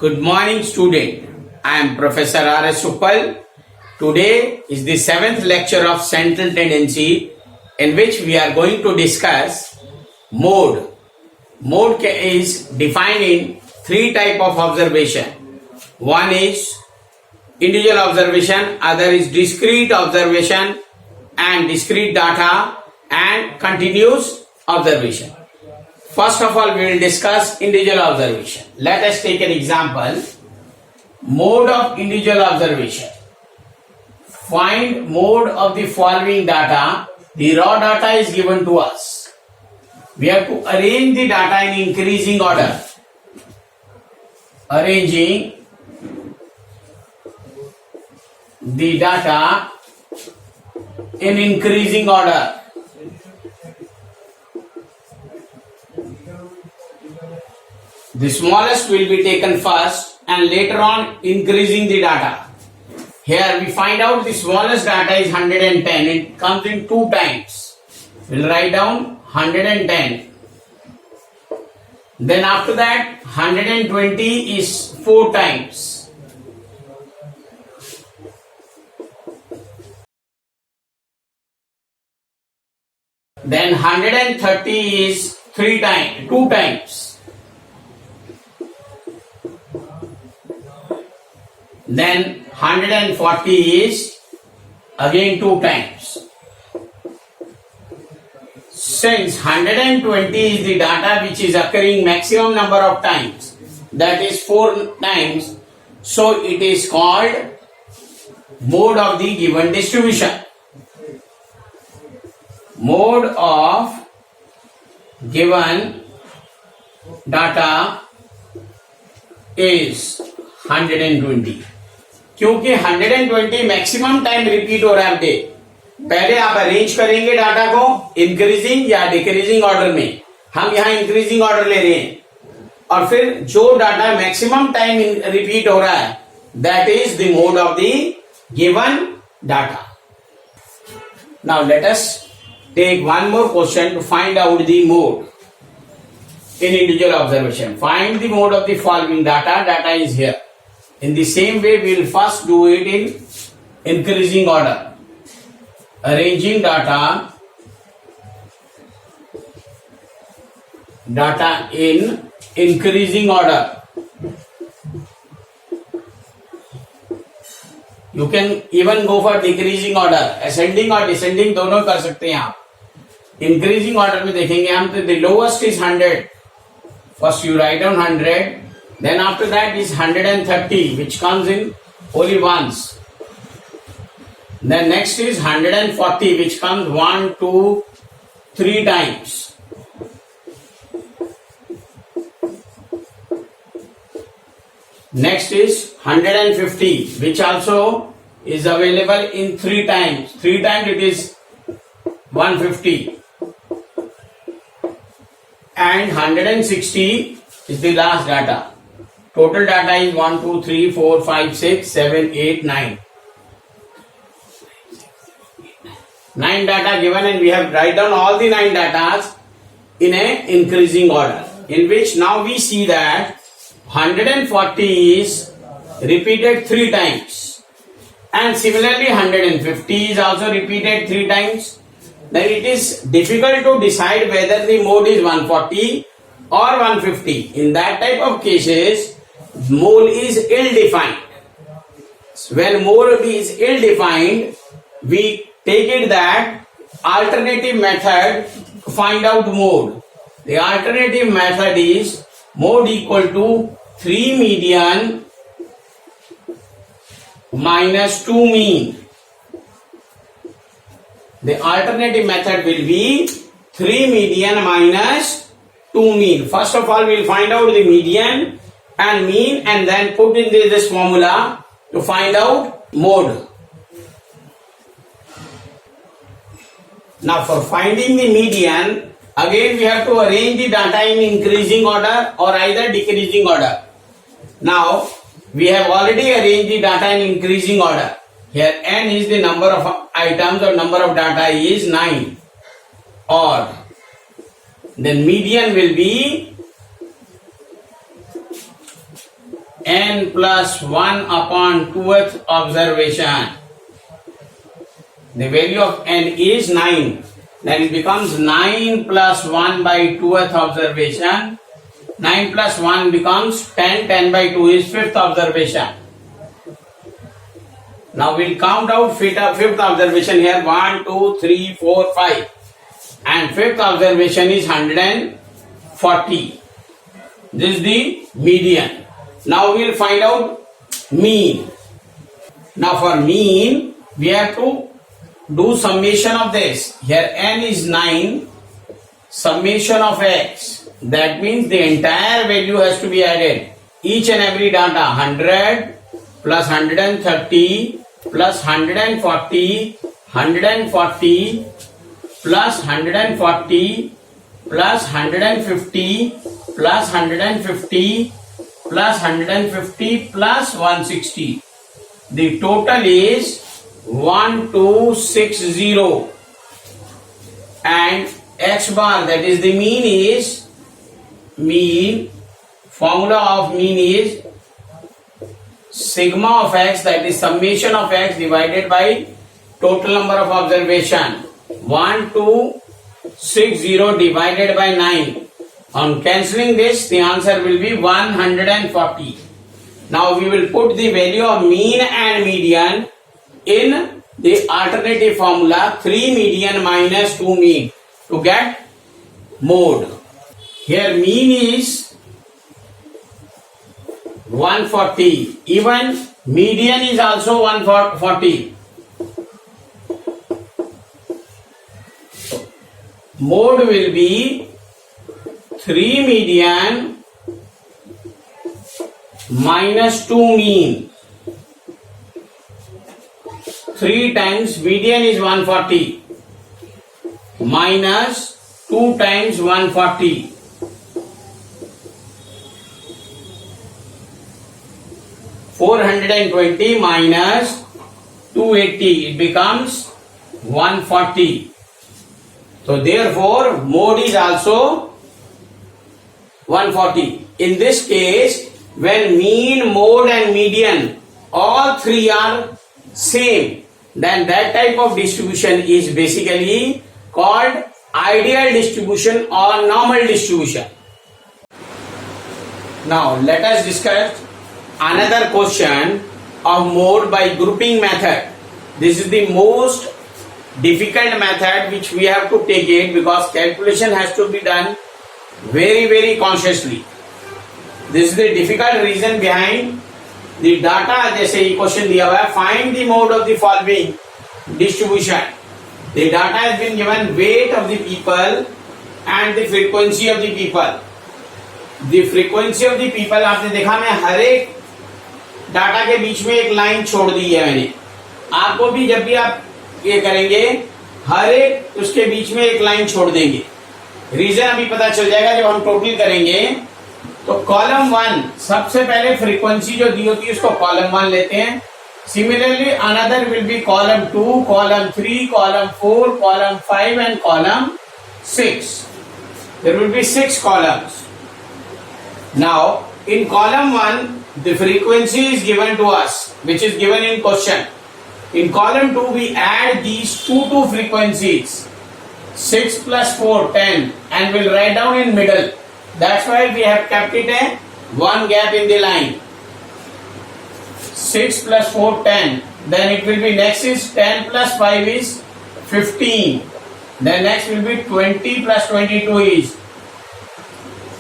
Good morning, student. I am Professor R.S. Suppal. Today is the 7th lecture of Central Tendency, in which we are going to discuss mode. Mode is defined in three types of observation. One is individual observation, other is discrete observation and discrete data, and continuous observation. First of all, we will discuss individual observation. Let us take an example. Mode of individual observation. Find mode of the following data. The raw data is given to us. We have to arrange the data in increasing order. Arranging the data in increasing order. The smallest will be taken first and later on increasing the data. Here we find out the smallest data is 110. It comes in 2 times. We'll write down 110. Then after that 120 is 4 times. Then 130 is 2 times. Then 140 is again 2 times. Since 120 is the data which is occurring maximum number of times, that is 4 times, so it is called mode of the given distribution. Mode of given data is 120. क्योंकि 120 maximum time repeat हो रहा है day. पहले आप arrange करेंगे data को increasing या decreasing order में. हम यहां इंक्रीजिंग ऑर्डर ले रहे हैं और फिर जो डाटा मैक्सिमम टाइम रिपीट हो रहा है that is the mode of the given data. Now let us take one more question to find out the mode in individual observation. Find the mode of the following data. Data is here. In the same way, we will first do it in increasing order. Arranging data in increasing order. You can even go for decreasing order. Ascending और descending दोनों कर सकते हैं आप. Increasing order में देखेंगे हम तो the lowest is 100. First you write down 100. Then after that is 130, which comes in only once. Then next is 140, which comes 1, 2, 3 times. Next is 150, which also is available in 3 times. 3 times it is 150. And 160 is the last data. Total data is 1, 2, 3, 4, 5, 6, 7, 8, 9. 9 data given and we have write down all the 9 datas in a increasing order. In which now we see that 140 is repeated 3 times. And similarly 150 is also repeated 3 times. Then it is difficult to decide whether the mode is 140 or 150. In that type of cases, mode is ill-defined. When mode is ill-defined, we take it that alternative method to find out mode. The alternative method is mode equal to 3 median minus 2 mean. The alternative method will be 3 median minus 2 mean. First of all, we will find out the median and mean and then put in this formula to find out mode. Now for finding the median, again we have to arrange the data in increasing order or either decreasing order. Now we have already arranged the data in increasing order. Here n is the number of items or number of data is 9. Or then median will be n plus 1 upon 2th observation. The value of n is 9. Then it becomes 9 plus 1 by 2th observation. 9 plus 1 becomes 10. 10 by 2 is 5th observation. Now we'll count out fifth observation here. 1, 2, 3, 4, 5. And fifth observation is 140. This is the median. Now we'll find out mean. Now for mean, we have to do summation of this. Here n is 9. Summation of x. That means the entire value has to be added. Each and every data. 100 plus 130 plus 140, 140 plus 140 plus 150 plus 150 plus 150 plus 160. The total is 1260. And x bar, that is the mean, is mean. Formula of mean is sigma of x, that is summation of x divided by total number of observation. 1260 divided by 9. On cancelling this, the answer will be 140. Now we will put the value of mean and median in the alternative formula 3 median minus 2 mean to get mode. Here mean is 140. Even median is also 140. Mode will be 3 median minus 2 mean. 3 times median is 140 minus 2 times 140. 420 minus 280, it becomes 140. So therefore mode is also 140. In this case, when mean, mode and median all three are same, then that type of distribution is basically called ideal distribution or normal distribution. Now let us discuss another question of mode by grouping method. This is the most difficult method which we have to take it because calculation has to be done very consciously. This is the difficult reason behind the data. जैसे ये question दिया हुआ है, find the mode of the following distribution. The data has been given weight of the people and the frequency of the people. The frequency of the people, आपने देखा मैं हर एक data के बीच में एक लाइन छोड़ दी है मैंने. आपको भी जब भी आप ये करेंगे हर एक उसके बीच में एक लाइन छोड़ देंगे. रीजन अभी पता चल जाएगा जब हम टोटल करेंगे. तो कॉलम 1 सबसे पहले फ्रीक्वेंसी जो दी होती है उसको कॉलम 1 लेते हैं. Similarly another will be column 2, column 3, column 4, column 5 and column 6. There will be 6 columns. Now in column 1 the frequency is given to us which is given in question. In column 2 we add these two frequencies 6 plus 4 10 and we'll write down in middle. That's why we have kept it a one gap in the line. 6 plus 4 10, then it will be next is 10 plus 5 is 15, then next will be 20 plus 22 is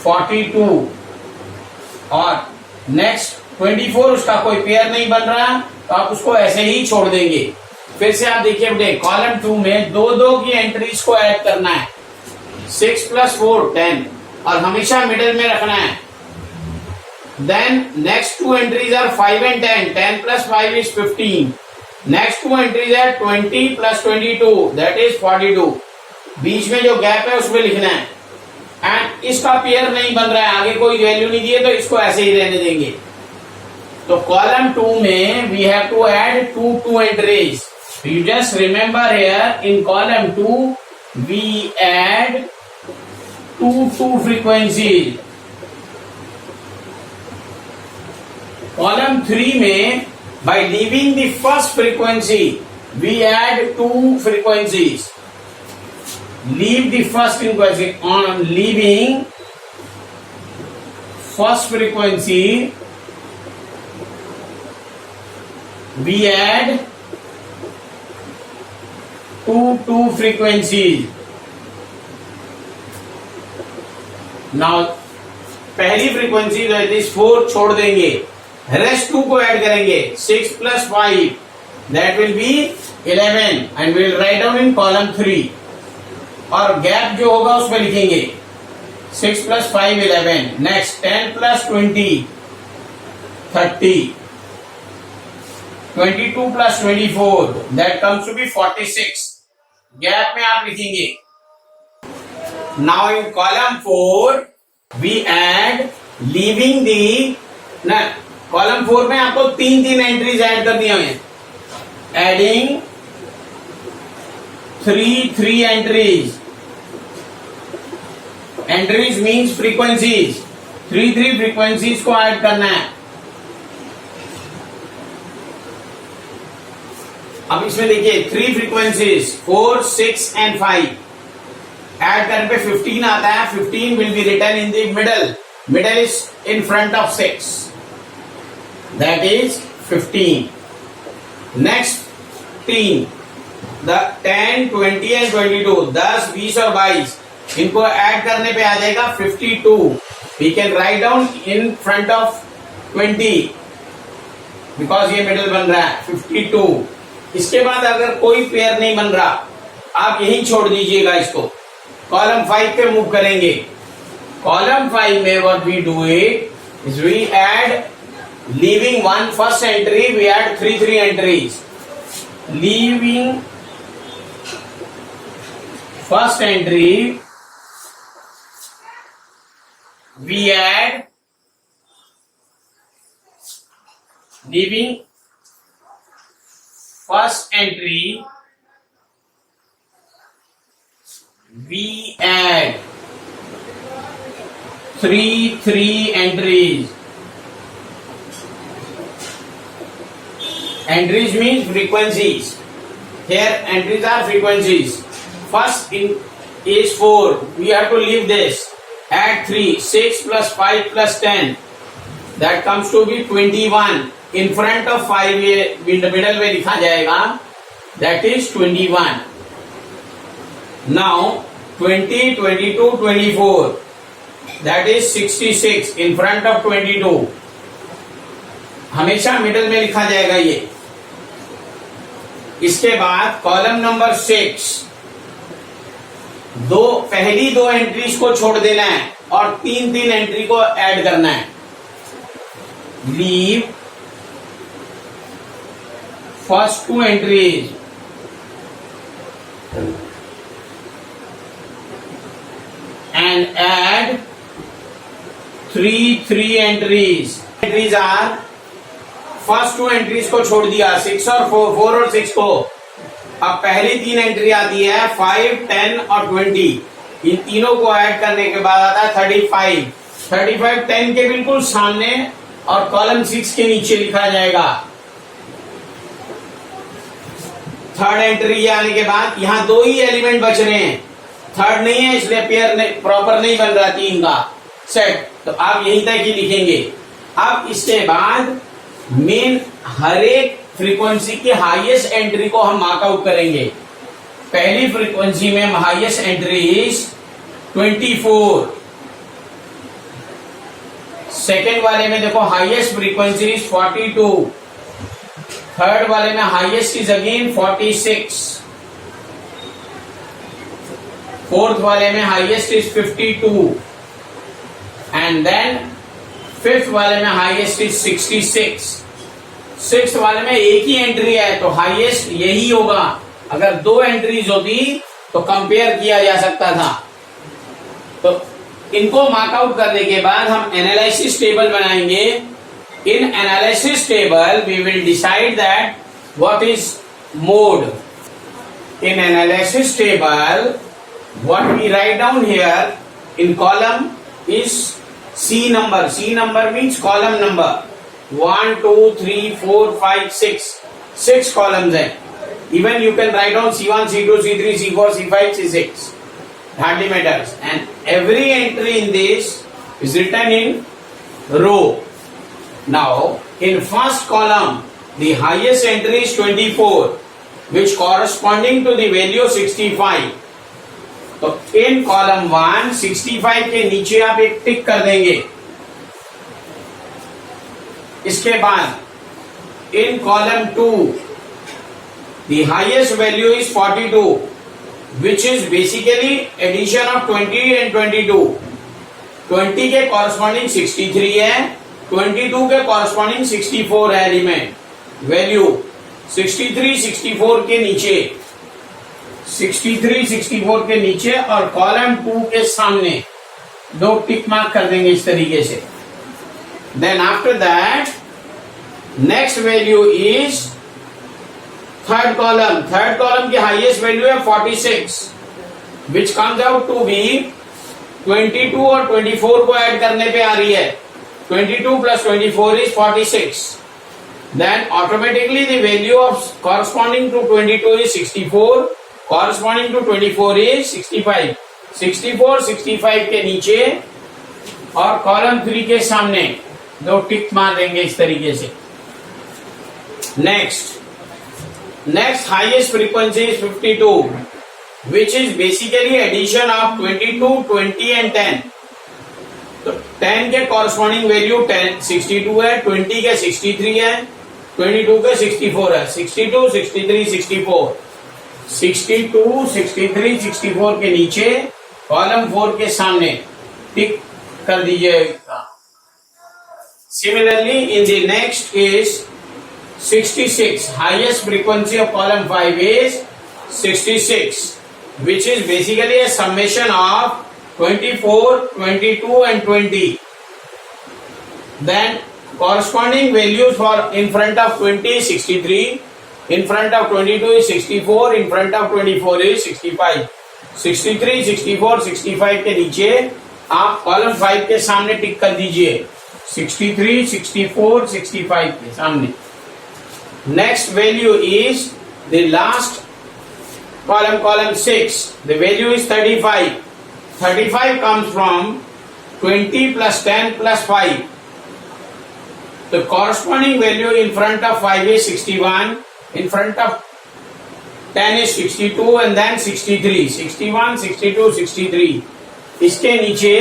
42 और next 24 उसका कोई pair नहीं बन रहा तो आप उसको ऐसे ही छोड़ देंगे. फिर से आप देखिए बेटे कॉलम 2 में दो की एंट्रीज को ऐड करना है. 6 plus 4 10 और हमेशा मिडिल में रखना है. Then next 2 entries are 5 and 10. 10 plus 5 is 15. Next 2 entries are 20 plus 22 that is 42. बीच में जो गैप है उसमें लिखना है. एंड इसका पेयर नहीं बन रहा है, आगे कोई वैल्यू नहीं दिए तो इसको ऐसे ही रहने देंगे. तो कॉलम 2 में we have to add two entries. You just remember here in column 2 we add two frequencies. कॉलम 3 में by leaving the first frequency we add 2 frequencies. Leave the first frequency. On leaving first frequency we add two frequencies. Now पहली frequency जो है 4 छोड़ देंगे, rest 2 को add करेंगे, 6 + 5 that will be 11 and we will write down in column 3. और gap जो होगा उसमें लिखेंगे 6 + 5 11. Next 10 + 20 30. 22 + 24 that comes to be 46. Gap में आप लिखेंगे. Now in column 4 we add leaving the column 4 में आपको 3 एंट्रीज ऐड करनी है. Adding 3 entries. Entries means frequencies. 3 frequencies को ऐड करना है. अब इसमें देखिए 3 फ्रीक्वेंसीज 4 6 and 5 ऐड करने पे 15 आता है. 15 will be written in the middle. Middle is in front of 6. That is 15. Next 3 the 10 20 and 22 10 20 और 22 इनको ऐड करने पे आ जाएगा 52. We can write down in front of 20 because ये मिडल बन रहा है 52. इसके बाद अगर कोई पेयर नहीं बन रहा आप यहीं छोड़ दीजिएगा इसको. कॉलम 5 पे मूव करेंगे. कॉलम 5 में what we do it is we add leaving one first entry we add 3 entries. Leaving first entry we add leaving first entry we add 3 entries. Entries means frequencies. Here entries are frequencies. First in is 4. We have to leave this. Add 3. 6 + 5 + 10. That comes to be 21. In front of 5 in the middle में लिखा जाएगा. That is 21. Now 20, 22, 24. That is 66. In front of 22. हमेशा middle में लिखा जाएगा ये. इसके बाद कॉलम नंबर 6 पहली 2 एंट्रीज को छोड़ देना है और 3 एंट्री को ऐड करना है. Leave first 2 entries and add 3 entries. Entries are first 2 entries को छोड़ दिया 6 और 4 और 6 को. अब पहली 3 एंट्री आती है 5 10 और 20. इन तीनों को ऐड करने के बाद आता है 35. 10 के बिल्कुल सामने और कॉलम 6 के नीचे लिखा जाएगा. थर्ड एंट्री आने के बाद यहाँ 2 ही एलिमेंट बच रहे हैं. थर्ड नहीं है इसलिए पेयर प्रॉपर नहीं बन रहा 3 का सेट. तो आप यहीं तक ही लिखेंगे. अब इसके बाद मेन हर एक फ्रीक्वेंसी की हाईएस्ट एंट्री को हम मार्कआउट करेंगे. पहली फ्रीक्वेंसी में हाईएस्ट एंट्री इज 24. सेकेंड वाले में देखो हाईएस्ट फ्रीक्वेंसी इज 42. थर्ड वाले में हाईएस्ट इज अगेन 46. फोर्थ वाले में highest is 52 and then fifth वाले में हाईएस्ट इज 66. सिक्स्थ वाले में एक ही एंट्री है तो हाईएस्ट यही होगा. अगर 2 एंट्रीज होती तो कंपेयर किया जा सकता था. तो इनको मार्कआउट करने के बाद हम एनालिसिस टेबल बनाएंगे. In analysis table we will decide that what is mode. In analysis table what we write down here in column is C number. C number means column number. 1, 2, 3, 4, 5, 6. 6 columns हैं. Even you can write down C1, C2, C3, C4, C5, C6. Hardly matters. And every entry in this is written in row. Now, in first column, the highest entry is 24, which corresponding to the value 65. तो in column 1, 65 के नीचे आप एक टिक कर देंगे. इसके बाद in column 2, the highest value is 42, which is basically addition of 20 and 22. 20 के corresponding 63 है, 22 के corresponding 64 है एलिमेंट. वैल्यू 63, 64 के नीचे, 63, 64 के नीचे और कॉलम 2 के सामने दो टिक मार्क कर देंगे इस तरीके से. Then after that next value is third column की हाईएस्ट वैल्यू है 46, which comes out to be 22 और 24 को ऐड करने पे आ रही है. 22 plus 24 is 46. Then automatically the value of corresponding to 22 is 64, corresponding to 24 is 65. 64, 65 के नीचे और कॉलम 3 के सामने दो टिक मार देंगे इस तरीके से. Next highest frequency is 52, which is basically addition of 22, 20 and 10. तो 10 के कॉरस्पॉन्डिंग वैल्यू 10, 62 है, 20 के 63 है, 22 के 64 है. 62, 63, 64. 62, 63, 64 के नीचे कॉलम 4 के सामने टिक कर दीजिएगा. Similarly, in the next is 66. Highest frequency of column 5 is 66, which is basically a summation of 24, 22 and 20. Then corresponding values for in front of 20 is 63, in front of 22 is 64, in front of 24 is 65. 63, 64, 65 के नीचे आप column 5 के सामने टिक कर दीजिए. 63, 64, 65 के सामने. Next value is the last column 6. The value is 35. 35 comes from 20 plus 10 plus 5. The corresponding value in front of 5 is 61, in front of 10 is 62 and then 63. 61, 62, 63. इसके नीचे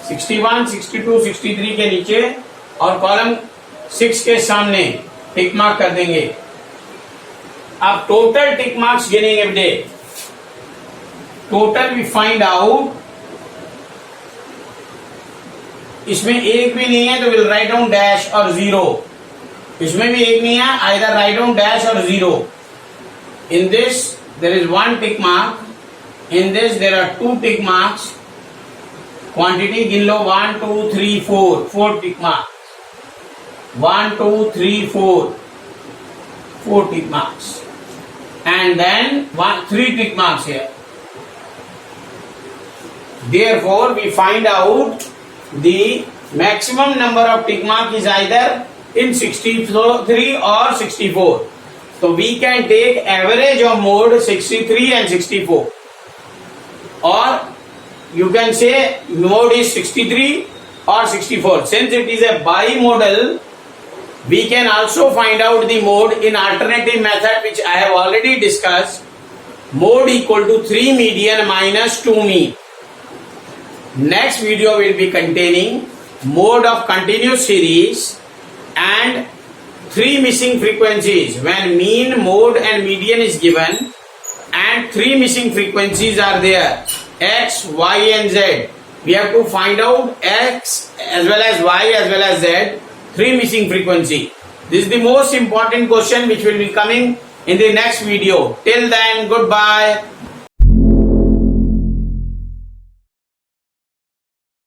61, 62, 63 के नीचे और कॉलम 6 के सामने टिक मार्क कर देंगे. अब टोटल टिक मार्क्स गिनेंगे बेटे. टोटल वी फाइंड आउट, इसमें एक भी नहीं है तो विल राइट डाउन डैश और 0. इसमें भी एक नहीं है, आइदर राइट डाउन डैश और 0. In this there is 1 tick mark, in this there are 2 tick marks. Quantity गिन लो 1, 2, 3, 4 tick marks. 1, 2, 3, 4 tick marks, and then 3 tick marks here. Therefore, we find out the maximum number of tick mark is either in 63 or 64. So we can take average of mode 63 and 64, or you can say mode is 63 or 64. Since it is a bimodal, we can also find out the mode in alternative method, which I have already discussed. Mode equal to 3 median minus 2 mean. Next video will be containing mode of continuous series and 3 missing frequencies when mean, mode and median is given, and 3 missing frequencies are there, x, y and z. We have to find out x as well as y as well as z. 3 missing frequency. This is the most important question which will be coming in the next video. Till then, goodbye.